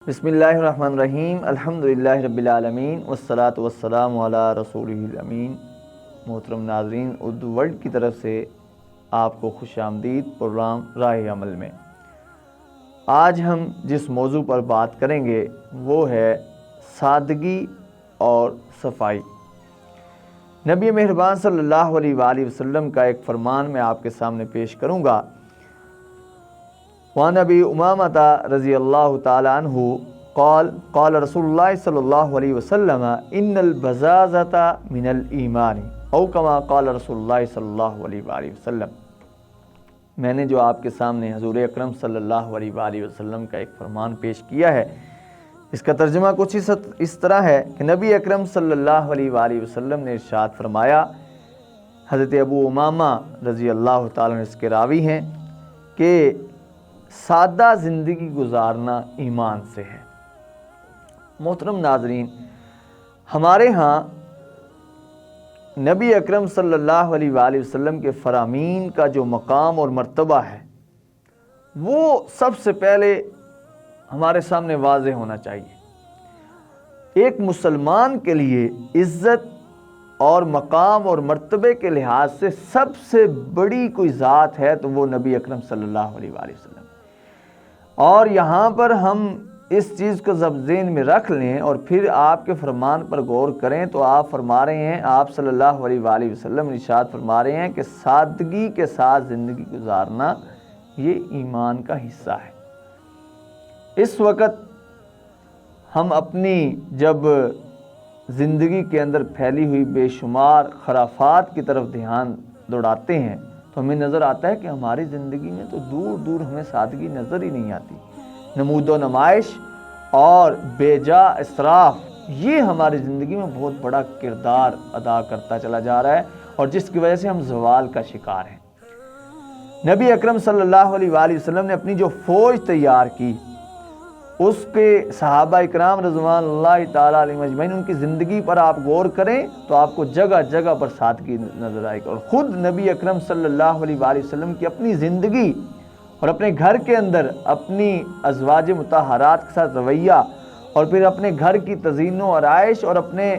بسم اللہ الرحمن الرحیم الحمدللہ رب العالمین والصلاة والسلام علی رسولہ الامین۔ محترم ناظرین، اردو ورلڈ کی طرف سے آپ کو خوش آمدید پروگرام راہ عمل میں۔ آج ہم جس موضوع پر بات کریں گے وہ ہے سادگی اور صفائی۔ نبی مہربان صلی اللہ علیہ وآلہ وسلم کا ایک فرمان میں آپ کے سامنے پیش کروں گا۔ وعن ابی امامۃ رضی اللہ تعالی عنہ قال قال رسول اللہ صلی اللہ علیہ وسلم ان البزازۃ من الایمان او کما قال رسول اللہ صلی اللہ علیہ وآلہ وسلم۔ میں نے جو آپ کے سامنے حضور اکرم صلی اللہ علیہ وآلہ وسلم کا ایک فرمان پیش کیا ہے، اس کا ترجمہ کچھ اس طرح ہے کہ نبی اکرم صلی اللہ علیہ وآلہ وسلم نے ارشاد فرمایا، حضرت ابو امامہ رضی اللہ تعالیٰ عنہ اس کے راوی ہیں، کہ سادہ زندگی گزارنا ایمان سے ہے۔ محترم ناظرین، ہمارے ہاں نبی اکرم صلی اللہ علیہ وآلہ وسلم کے فرامین کا جو مقام اور مرتبہ ہے وہ سب سے پہلے ہمارے سامنے واضح ہونا چاہیے۔ ایک مسلمان کے لیے عزت اور مقام اور مرتبے کے لحاظ سے سب سے بڑی کوئی ذات ہے تو وہ نبی اکرم صلی اللہ علیہ وآلہ وسلم۔ اور یہاں پر ہم اس چیز کو ضبط ذہن میں رکھ لیں اور پھر آپ کے فرمان پر غور کریں تو آپ فرما رہے ہیں، آپ صلی اللہ علیہ وآلہ وسلم ارشاد فرما رہے ہیں کہ سادگی کے ساتھ زندگی گزارنا یہ ایمان کا حصہ ہے۔ اس وقت ہم اپنی جب زندگی کے اندر پھیلی ہوئی بے شمار خرافات کی طرف دھیان دوڑاتے ہیں تو ہمیں نظر آتا ہے کہ ہماری زندگی میں تو دور دور ہمیں سادگی نظر ہی نہیں آتی۔ نمود و نمائش اور بے جا اسراف یہ ہماری زندگی میں بہت بڑا کردار ادا کرتا چلا جا رہا ہے اور جس کی وجہ سے ہم زوال کا شکار ہیں۔ نبی اکرم صلی اللہ علیہ وآلہ وسلم نے اپنی جو فوج تیار کی، اس کے صحابہ اکرام رضوان اللہ تعالیٰ علیہ اجمعین، ان کی زندگی پر آپ غور کریں تو آپ کو جگہ جگہ پر سادگی نظر آئے گی۔ اور خود نبی اکرم صلی اللہ علیہ وآلہ وسلم کی اپنی زندگی اور اپنے گھر کے اندر اپنی ازواج مطہرات کے ساتھ رویہ اور پھر اپنے گھر کی تزئین و آرائش اور اپنے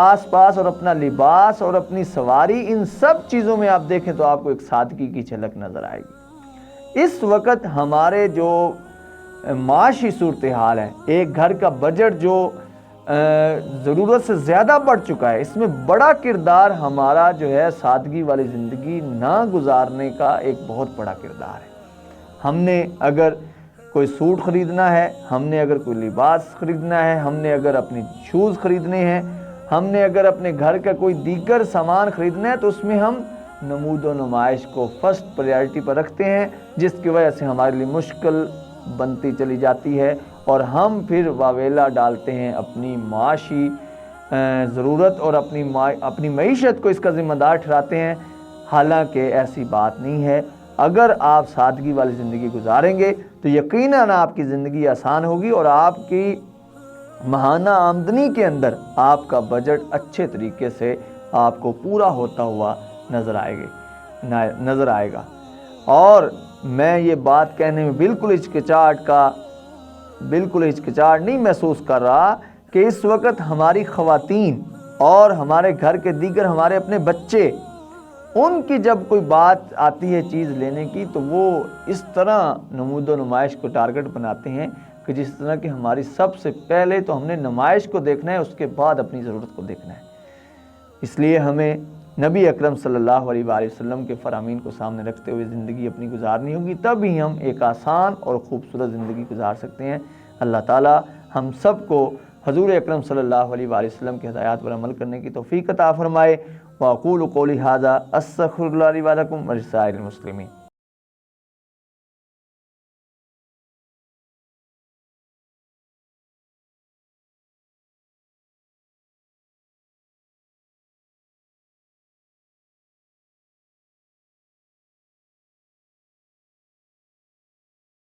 آس پاس اور اپنا لباس اور اپنی سواری، ان سب چیزوں میں آپ دیکھیں تو آپ کو ایک سادگی کی جھلک نظر آئے گی۔ اس وقت ہمارے جو معاشی صورتحال ہے، ایک گھر کا بجٹ جو ضرورت سے زیادہ بڑھ چکا ہے، اس میں بڑا کردار ہمارا جو ہے سادگی والی زندگی نہ گزارنے کا ایک بہت بڑا کردار ہے۔ ہم نے اگر کوئی سوٹ خریدنا ہے، ہم نے اگر کوئی لباس خریدنا ہے، ہم نے اگر اپنی شوز خریدنے ہیں، ہم نے اگر اپنے گھر کا کوئی دیگر سامان خریدنا ہے تو اس میں ہم نمود و نمائش کو فرسٹ پریارٹی پر رکھتے ہیں، جس کی وجہ سے ہمارے لیے مشکل بنتی چلی جاتی ہے اور ہم پھر واویلا ڈالتے ہیں اپنی معاشی ضرورت اور اپنی معیشت کو اس کا ذمہ دار ٹھہراتے ہیں، حالانکہ ایسی بات نہیں ہے۔ اگر آپ سادگی والی زندگی گزاریں گے تو یقیناً آپ کی زندگی آسان ہوگی اور آپ کی ماہانہ آمدنی کے اندر آپ کا بجٹ اچھے طریقے سے آپ کو پورا ہوتا ہوا نظر آئے گا۔ اور میں یہ بات کہنے میں بالکل ہچکچاہٹ نہیں محسوس کر رہا کہ اس وقت ہماری خواتین اور ہمارے گھر کے دیگر ہمارے اپنے بچے، ان کی جب کوئی بات آتی ہے چیز لینے کی تو وہ اس طرح نمود و نمائش کو ٹارگٹ بناتے ہیں کہ جس طرح کہ ہماری سب سے پہلے تو ہم نے نمائش کو دیکھنا ہے، اس کے بعد اپنی ضرورت کو دیکھنا ہے۔ اس لیے ہمیں نبی اکرم صلی اللہ علیہ وآلہ وسلم کے فرامین کو سامنے رکھتے ہوئے زندگی اپنی گزارنی ہوگی، تب ہی ہم ایک آسان اور خوبصورت زندگی گزار سکتے ہیں۔ اللہ تعالی ہم سب کو حضور اکرم صلی اللہ علیہ وآلہ وسلم کی ہدایات پر عمل کرنے کی توفیق عطا فرمائے۔ وَأَقُولُ قَوْلِي هَذَا أَسْتَغْفِرُ اللَّهَ لِي وَلَكُمْ وَلِسَائِرِ الْمُسْلِمِينَ۔